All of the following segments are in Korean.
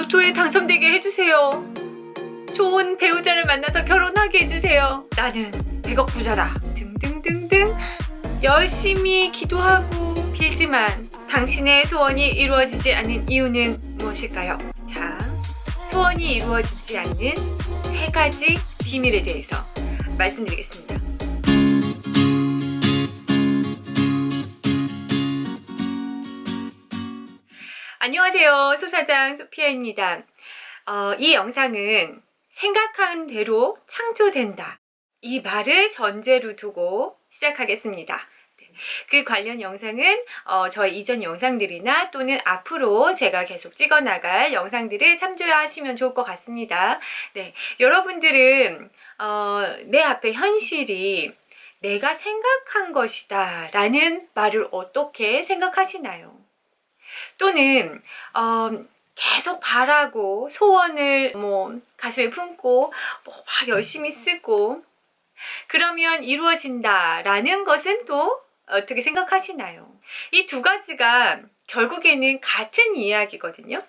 로또에 당첨되게 해주세요. 좋은 배우자를 만나서 결혼하게 해주세요. 나는 100억 부자라. 등등등등. 열심히 기도하고 빌지만 당신의 소원이 이루어지지 않는 이유는 무엇일까요? 자, 소원이 이루어지지 않는 3가지 비밀에 대해서 말씀드리겠습니다. 안녕하세요. 소사장 소피아입니다. 이 영상은 생각한 대로 창조된다. 이 말을 전제로 두고 시작하겠습니다. 그 관련 영상은 저희 이전 영상들이나 또는 앞으로 제가 계속 찍어 나갈 영상들을 참조하시면 좋을 것 같습니다. 네, 여러분들은 내 앞에 현실이 내가 생각한 것이다 라는 말을 어떻게 생각하시나요? 또는 계속 바라고 소원을 가슴에 품고 막 열심히 쓰고 그러면 이루어진다라는 것은 또 어떻게 생각하시나요? 이 2가지가 결국에는 같은 이야기거든요.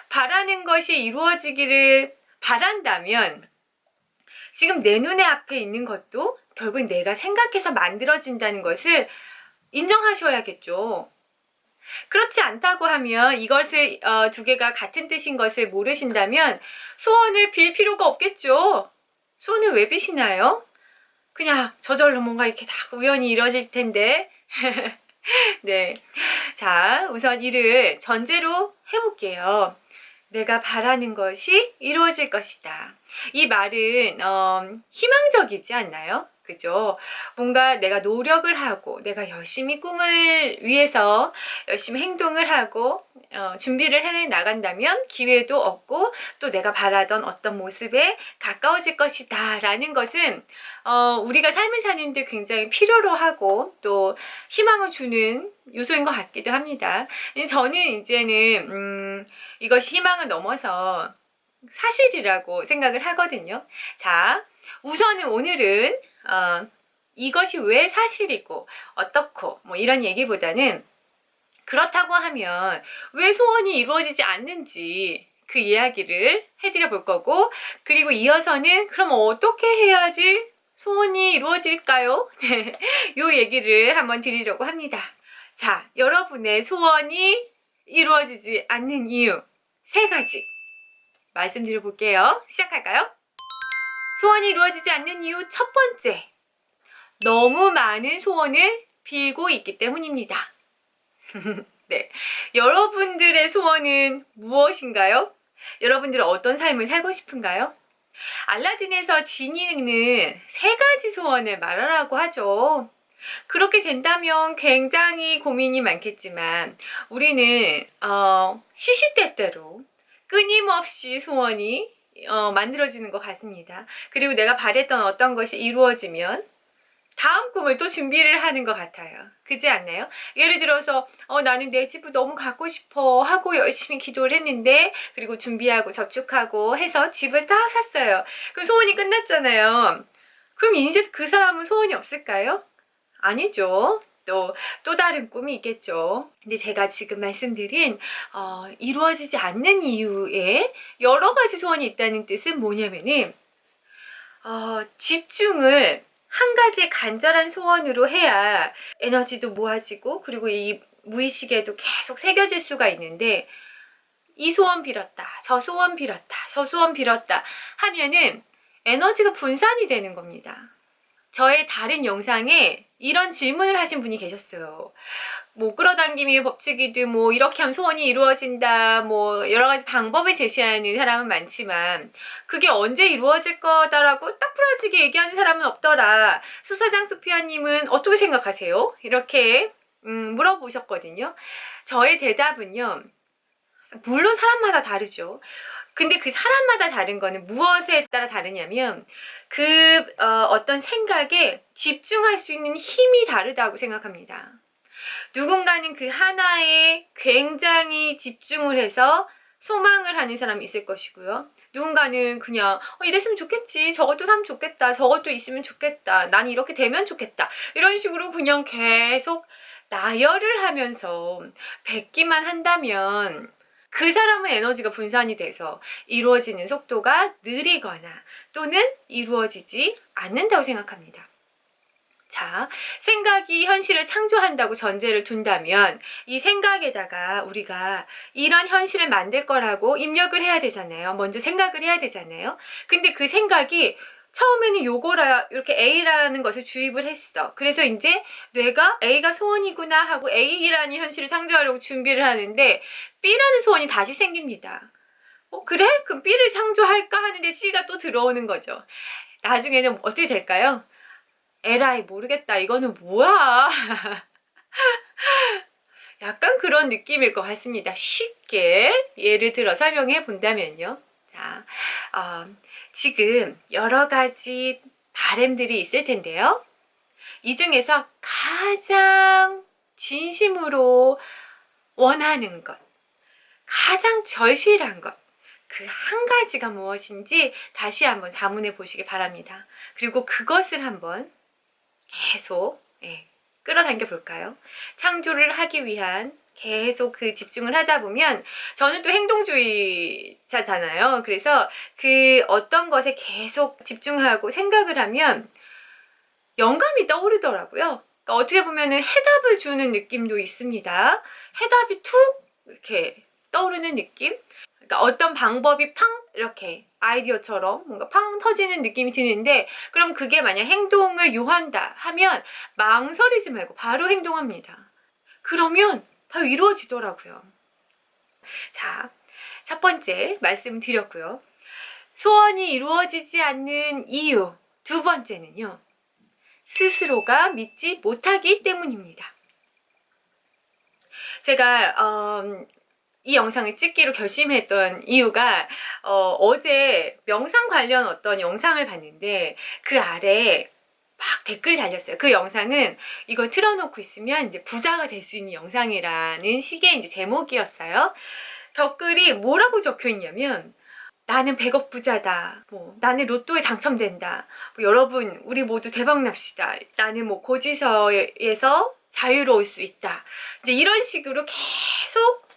바라는 것이 이루어지기를 바란다면 지금 내 눈에 앞에 있는 것도 결국 내가 생각해서 만들어진다는 것을 인정하셔야겠죠. 그렇지 않다고 하면 이것을 2개가 같은 뜻인 것을 모르신다면 소원을 빌 필요가 없겠죠. 소원을 왜 비시나요? 그냥 저절로 뭔가 이렇게 다 우연히 이루어질 텐데. 네. 자, 우선 이를 전제로 해볼게요. 내가 바라는 것이 이루어질 것이다. 이 말은 희망적이지 않나요? 그죠? 뭔가 내가 노력을 하고 내가 열심히 꿈을 위해서 열심히 행동을 하고 준비를 해 나간다면 기회도 얻고 또 내가 바라던 어떤 모습에 가까워질 것이다 라는 것은 우리가 삶을 사는데 굉장히 필요로 하고 또 희망을 주는 요소인 것 같기도 합니다. 저는 이제는 이것이 희망을 넘어서 사실이라고 생각을 하거든요. 자, 우선은 오늘은 이것이 왜 사실이고 어떻고 이런 얘기보다는 그렇다고 하면 왜 소원이 이루어지지 않는지 그 이야기를 해드려 볼 거고, 그리고 이어서는 그럼 어떻게 해야지 소원이 이루어질까요? 요 얘기를 한번 드리려고 합니다. 자, 여러분의 소원이 이루어지지 않는 이유 3가지 말씀드려 볼게요. 시작할까요? 소원이 이루어지지 않는 이유 첫 번째, 너무 많은 소원을 빌고 있기 때문입니다. 네, 여러분들의 소원은 무엇인가요? 여러분들은 어떤 삶을 살고 싶은가요? 알라딘에서 지니는 3가지 소원을 말하라고 하죠. 그렇게 된다면 굉장히 고민이 많겠지만 우리는 시시때때로 끊임없이 소원이 만들어지는 것 같습니다. 그리고 내가 바랬던 어떤 것이 이루어지면 다음 꿈을 또 준비를 하는 것 같아요. 그렇지 않나요? 예를 들어서 나는 내 집을 너무 갖고 싶어 하고 열심히 기도를 했는데, 그리고 준비하고 저축하고 해서 집을 딱 샀어요. 그 소원이 끝났잖아요. 그럼 이제 그 사람은 소원이 없을까요? 아니죠. 또 다른 꿈이 있겠죠. 근데 제가 지금 말씀드린 이루어지지 않는 이유에 여러 가지 소원이 있다는 뜻은 뭐냐면은 집중을 한 가지 간절한 소원으로 해야 에너지도 모아지고 그리고 이 무의식에도 계속 새겨질 수가 있는데, 이 소원 빌었다, 저 소원 빌었다, 저 소원 빌었다 하면은 에너지가 분산이 되는 겁니다. 저의 다른 영상에 이런 질문을 하신 분이 계셨어요. 끌어당김이 법칙이든 이렇게 하면 소원이 이루어진다, 여러 가지 방법을 제시하는 사람은 많지만 그게 언제 이루어질 거다라고 딱 부러지게 얘기하는 사람은 없더라. 소사장 소피아님은 어떻게 생각하세요? 이렇게 물어보셨거든요. 저의 대답은요, 물론 사람마다 다르죠. 근데 그 사람마다 다른 거는 무엇에 따라 다르냐면 어떤 생각에 집중할 수 있는 힘이 다르다고 생각합니다. 누군가는 그 하나에 굉장히 집중을 해서 소망을 하는 사람이 있을 것이고요. 누군가는 그냥 이랬으면 좋겠지, 저것도 사면 좋겠다, 저것도 있으면 좋겠다, 난 이렇게 되면 좋겠다, 이런 식으로 그냥 계속 나열을 하면서 뱉기만 한다면 그 사람은 에너지가 분산이 돼서 이루어지는 속도가 느리거나 또는 이루어지지 않는다고 생각합니다. 자, 생각이 현실을 창조한다고 전제를 둔다면 이 생각에다가 우리가 이런 현실을 만들 거라고 입력을 해야 되잖아요. 먼저 생각을 해야 되잖아요. 근데 그 생각이 처음에는 요거라 이렇게 A라는 것을 주입을 했어. 그래서 이제 뇌가 A가 소원이구나 하고 A라는 현실을 창조하려고 준비를 하는데 B라는 소원이 다시 생깁니다. 그래? 그럼 B를 창조할까 하는데 C가 또 들어오는 거죠. 나중에는 어떻게 될까요? 에라이 모르겠다. 이거는 뭐야? 약간 그런 느낌일 것 같습니다. 쉽게 예를 들어 설명해 본다면요. 자, 지금 여러 가지 바램들이 있을 텐데요. 이 중에서 가장 진심으로 원하는 것, 가장 절실한 것, 그 한 가지가 무엇인지 다시 한번 자문해 보시기 바랍니다. 그리고 그것을 한번 계속 끌어당겨 볼까요? 창조를 하기 위한 계속 그 집중을 하다 보면 저는 또 행동주의자잖아요. 그래서 그 어떤 것에 계속 집중하고 생각을 하면 영감이 떠오르더라고요. 그러니까 어떻게 보면은 해답을 주는 느낌도 있습니다. 해답이 툭 이렇게 떠오르는 느낌? 그러니까 어떤 방법이 팡 이렇게 아이디어처럼 뭔가 팡 터지는 느낌이 드는데 그럼 그게 만약 행동을 요한다 하면 망설이지 말고 바로 행동합니다. 그러면 바로 이루어지더라고요. 자, 첫 번째 말씀드렸고요. 소원이 이루어지지 않는 이유 두 번째는요. 스스로가 믿지 못하기 때문입니다. 제가 이 영상을 찍기로 결심했던 이유가 어제 명상 관련 어떤 영상을 봤는데 그 아래 막 댓글이 달렸어요. 그 영상은 이걸 틀어놓고 있으면 이제 부자가 될 수 있는 영상이라는 식의 이제 제목이었어요. 댓글이 뭐라고 적혀 있냐면 나는 100억 부자다. 나는 로또에 당첨된다. 여러분, 우리 모두 대박 납시다. 나는 고지서에서 자유로울 수 있다. 이제 이런 식으로 계속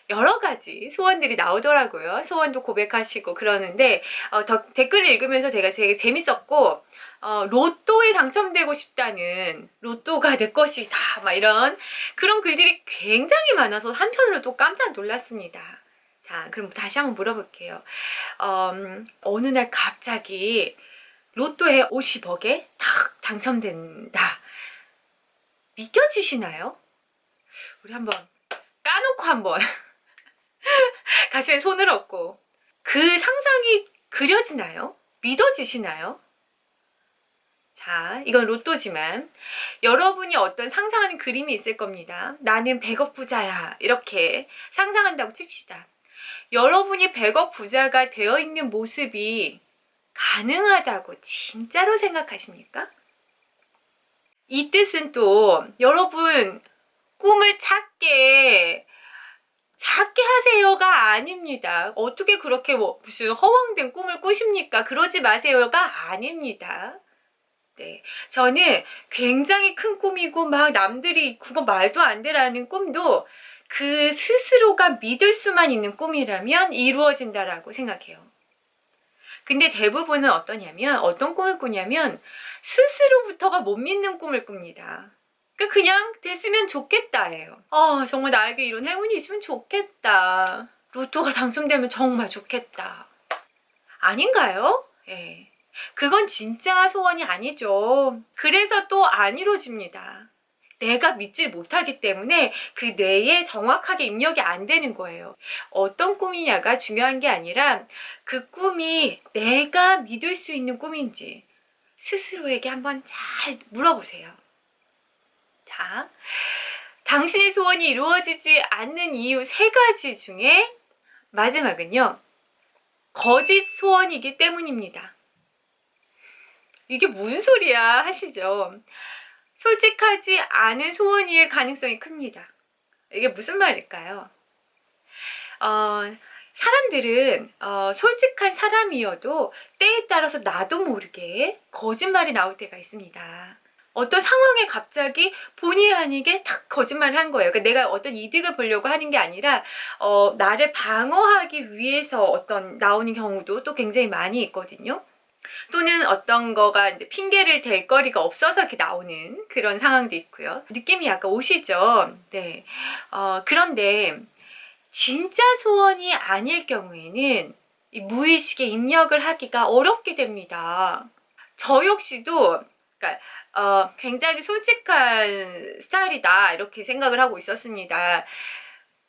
여러 가지 소원들이 나오더라고요. 소원도 고백하시고 그러는데 댓글을 읽으면서 제가 되게 재밌었고 로또에 당첨되고 싶다는 로또가 내 것이다. 막 이런 그런 글들이 굉장히 많아서 한편으로 또 깜짝 놀랐습니다. 자, 그럼 다시 한번 물어볼게요. 어느 날 갑자기 로또에 50억에 딱 당첨된다. 믿겨지시나요? 우리 한번 까놓고 한번 가슴에 손을 얹고 그 상상이 그려지나요? 믿어지시나요? 자, 이건 로또지만 여러분이 어떤 상상하는 그림이 있을 겁니다. 나는 100억 부자야. 이렇게 상상한다고 칩시다. 여러분이 100억 부자가 되어 있는 모습이 가능하다고 진짜로 생각하십니까? 이 뜻은 또 여러분 꿈을 작게 하세요가 아닙니다. 어떻게 그렇게 무슨 허황된 꿈을 꾸십니까? 그러지 마세요가 아닙니다. 네, 저는 굉장히 큰 꿈이고 막 남들이 그거 말도 안 되라는 꿈도 그 스스로가 믿을 수만 있는 꿈이라면 이루어진다라고 생각해요. 근데 대부분은 어떤 꿈을 꾸냐면 스스로부터가 못 믿는 꿈을 꿉니다. 그냥 됐으면 좋겠다예요. 정말 나에게 이런 행운이 있으면 좋겠다. 로또가 당첨되면 정말 좋겠다. 아닌가요? 예. 그건 진짜 소원이 아니죠. 그래서 또 안 이루어집니다. 내가 믿지 못하기 때문에 그 뇌에 정확하게 입력이 안 되는 거예요. 어떤 꿈이냐가 중요한 게 아니라 그 꿈이 내가 믿을 수 있는 꿈인지 스스로에게 한번 잘 물어보세요. 자, 당신의 소원이 이루어지지 않는 이유 3가지 중에 마지막은요. 거짓 소원이기 때문입니다. 이게 무슨 소리야 하시죠? 솔직하지 않은 소원일 가능성이 큽니다. 이게 무슨 말일까요? 사람들은 솔직한 사람이어도 때에 따라서 나도 모르게 거짓말이 나올 때가 있습니다. 어떤 상황에 갑자기 본의 아니게 탁 거짓말을 한 거예요. 그러니까 내가 어떤 이득을 보려고 하는 게 아니라 나를 방어하기 위해서 어떤 나오는 경우도 또 굉장히 많이 있거든요. 또는 어떤 거가 이제 핑계를 댈 거리가 없어서 이렇게 나오는 그런 상황도 있고요. 느낌이 약간 오시죠? 네. 그런데 진짜 소원이 아닐 경우에는 이 무의식에 입력을 하기가 어렵게 됩니다. 저 역시도 그러니까 굉장히 솔직한 스타일이다 이렇게 생각을 하고 있었습니다.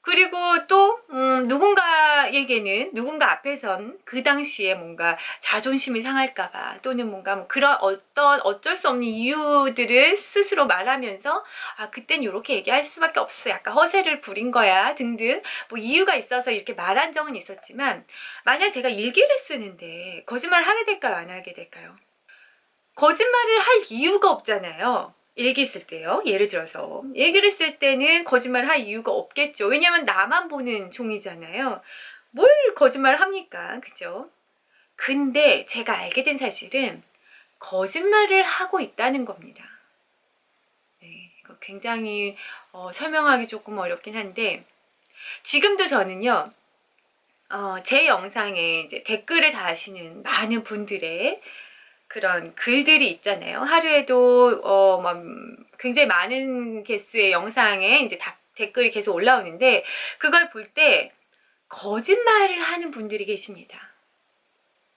그리고 또 누군가에게는 누군가 앞에선 그 당시에 뭔가 자존심이 상할까봐 또는 뭔가 뭐 그런 어떤 어쩔 수 없는 이유들을 스스로 말하면서 그땐 이렇게 얘기할 수밖에 없어 약간 허세를 부린 거야 등등 뭐 이유가 있어서 이렇게 말한 적은 있었지만 만약 제가 일기를 쓰는데 거짓말을 하게 될까요 안 하게 될까요? 거짓말을 할 이유가 없잖아요. 일기 쓸 때요. 예를 들어서 일기를 쓸 때는 거짓말을 할 이유가 없겠죠. 왜냐면 나만 보는 종이잖아요. 뭘 거짓말을 합니까? 그죠? 근데 제가 알게 된 사실은 거짓말을 하고 있다는 겁니다. 네, 이거 굉장히 설명하기 조금 어렵긴 한데 지금도 저는요. 제 영상에 이제 댓글을 다시는 많은 분들의 그런 글들이 있잖아요. 하루에도 막 굉장히 많은 개수의 영상에 이제 댓글이 계속 올라오는데 그걸 볼 때 거짓말을 하는 분들이 계십니다.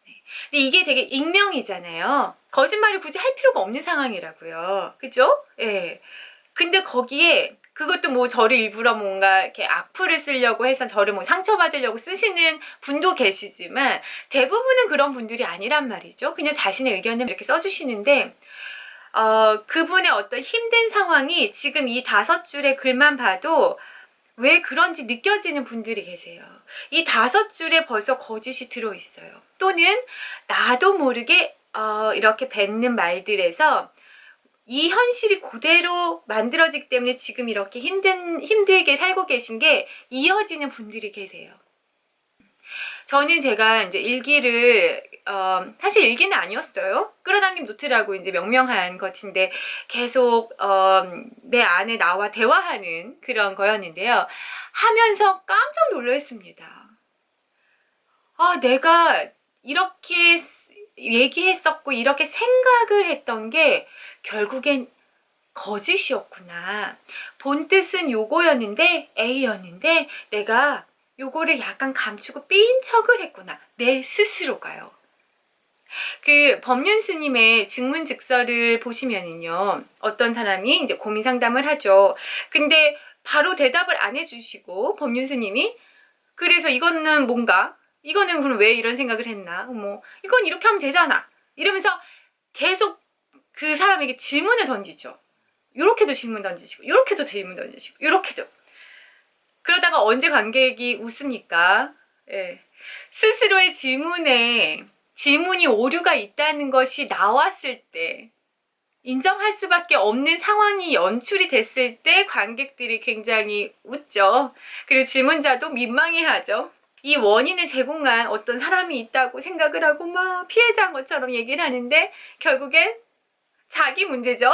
네. 근데 이게 되게 익명이잖아요. 거짓말을 굳이 할 필요가 없는 상황이라고요. 그죠? 예. 근데 거기에 그것도 뭐 저를 일부러 뭔가 이렇게 악플을 쓰려고 해서 저를 뭐 상처받으려고 쓰시는 분도 계시지만 대부분은 그런 분들이 아니란 말이죠. 그냥 자신의 의견을 이렇게 써주시는데 그분의 어떤 힘든 상황이 지금 이 5줄의 글만 봐도 왜 그런지 느껴지는 분들이 계세요. 이 5줄에 벌써 거짓이 들어있어요. 또는 나도 모르게 이렇게 뱉는 말들에서 이 현실이 그대로 만들어지기 때문에 지금 이렇게 힘들게 살고 계신 게 이어지는 분들이 계세요. 저는 제가 이제 일기를, 사실 일기는 아니었어요. 끌어당김 노트라고 이제 명명한 것인데 계속, 내 안에 나와 대화하는 그런 거였는데요. 하면서 깜짝 놀랐습니다. 내가 이렇게 얘기했었고, 이렇게 생각을 했던 게 결국엔 거짓이었구나. 본 뜻은 요거였는데 A였는데 내가 요거를 약간 감추고 삔 척을 했구나. 내 스스로가요. 그 법륜 스님의 증문즉서를 보시면은요. 어떤 사람이 이제 고민 상담을 하죠. 근데 바로 대답을 안 해주시고 법륜 스님이 그래서 이거는 뭔가 이거는 그럼 왜 이런 생각을 했나? 뭐 이건 이렇게 하면 되잖아. 이러면서 계속 그 사람에게 질문을 던지죠. 요렇게도 질문 던지시고 요렇게도 질문 던지시고 요렇게도 그러다가 언제 관객이 웃습니까? 예. 스스로의 질문이 오류가 있다는 것이 나왔을 때 인정할 수밖에 없는 상황이 연출이 됐을 때 관객들이 굉장히 웃죠. 그리고 질문자도 민망해하죠. 이 원인을 제공한 어떤 사람이 있다고 생각을 하고 막 피해자인 것처럼 얘기를 하는데 결국엔 자기 문제죠.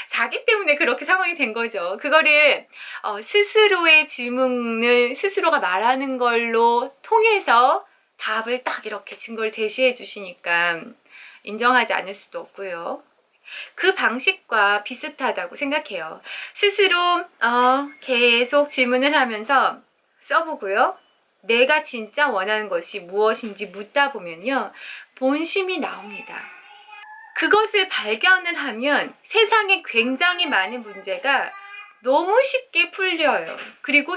자기 때문에 그렇게 상황이 된 거죠. 그거를 스스로의 질문을 스스로가 말하는 걸로 통해서 답을 딱 이렇게 증거를 제시해 주시니까 인정하지 않을 수도 없고요. 그 방식과 비슷하다고 생각해요. 스스로 계속 질문을 하면서 써보고요. 내가 진짜 원하는 것이 무엇인지 묻다 보면요. 본심이 나옵니다. 그것을 발견을 하면 세상에 굉장히 많은 문제가 너무 쉽게 풀려요. 그리고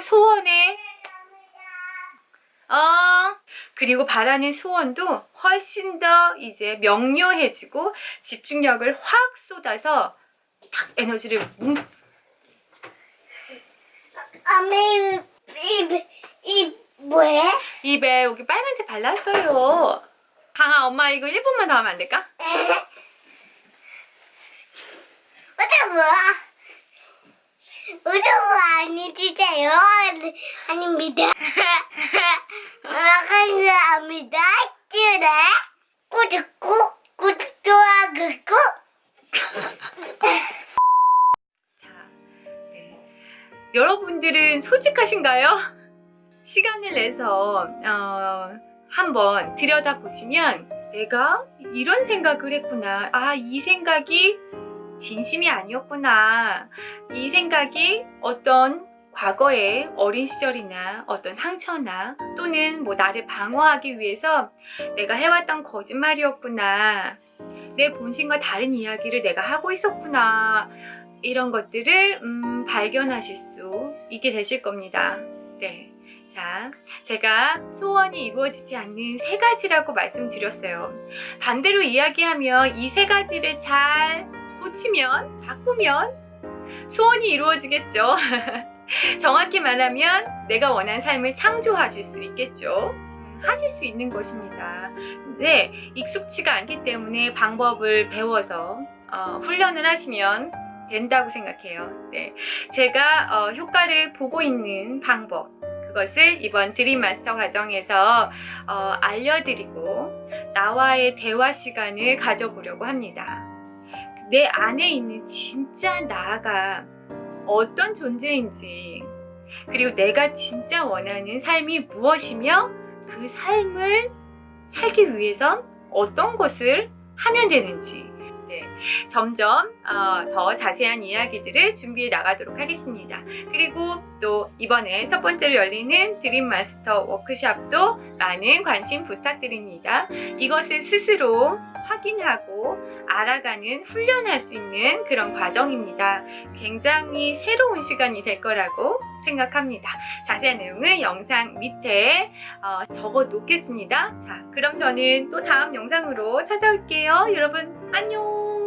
그리고 바라는 소원도 훨씬 더 이제 명료해지고 집중력을 확 쏟아서 탁 에너지를 뭐해? 입에 여기 빨간색 발랐어요. 강아 엄마 이거 1분만 더 하면 안 될까? 무서워 아니지요? 아닙니다. 감사합니다. 찌래 구독 좋아하고 여러분들은 솔직하신가요? 시간을 내서 한번 들여다보시면 내가 이런 생각을 했구나. 아, 이 생각이 진심이 아니었구나. 이 생각이 어떤 과거의 어린 시절이나 어떤 상처나 또는 뭐 나를 방어하기 위해서 내가 해왔던 거짓말이었구나. 내 본심과 다른 이야기를 내가 하고 있었구나. 이런 것들을 발견하실 수 있게 되실 겁니다. 네. 자, 제가 소원이 이루어지지 않는 3가지라고 말씀드렸어요. 반대로 이야기하면 이 3가지를 잘 고치면, 바꾸면 소원이 이루어지겠죠. 정확히 말하면 내가 원하는 삶을 창조하실 수 있겠죠. 하실 수 있는 것입니다. 근데 익숙치가 않기 때문에 방법을 배워서 훈련을 하시면 된다고 생각해요. 네. 제가 효과를 보고 있는 방법, 그것을 이번 드림 마스터 과정에서 알려드리고 나와의 대화 시간을 가져보려고 합니다. 내 안에 있는 진짜 나가 어떤 존재인지, 그리고 내가 진짜 원하는 삶이 무엇이며 그 삶을 살기 위해선 어떤 것을 하면 되는지, 네, 점점 더 자세한 이야기들을 준비해 나가도록 하겠습니다. 그리고 또 이번에 첫 번째로 열리는 드림 마스터 워크숍도 많은 관심 부탁드립니다. 이것을 스스로 확인하고 알아가는, 훈련할 수 있는 그런 과정입니다. 굉장히 새로운 시간이 될 거라고 생각합니다. 자세한 내용은 영상 밑에 적어 놓겠습니다. 자, 그럼 저는 또 다음 영상으로 찾아올게요. 여러분 안녕.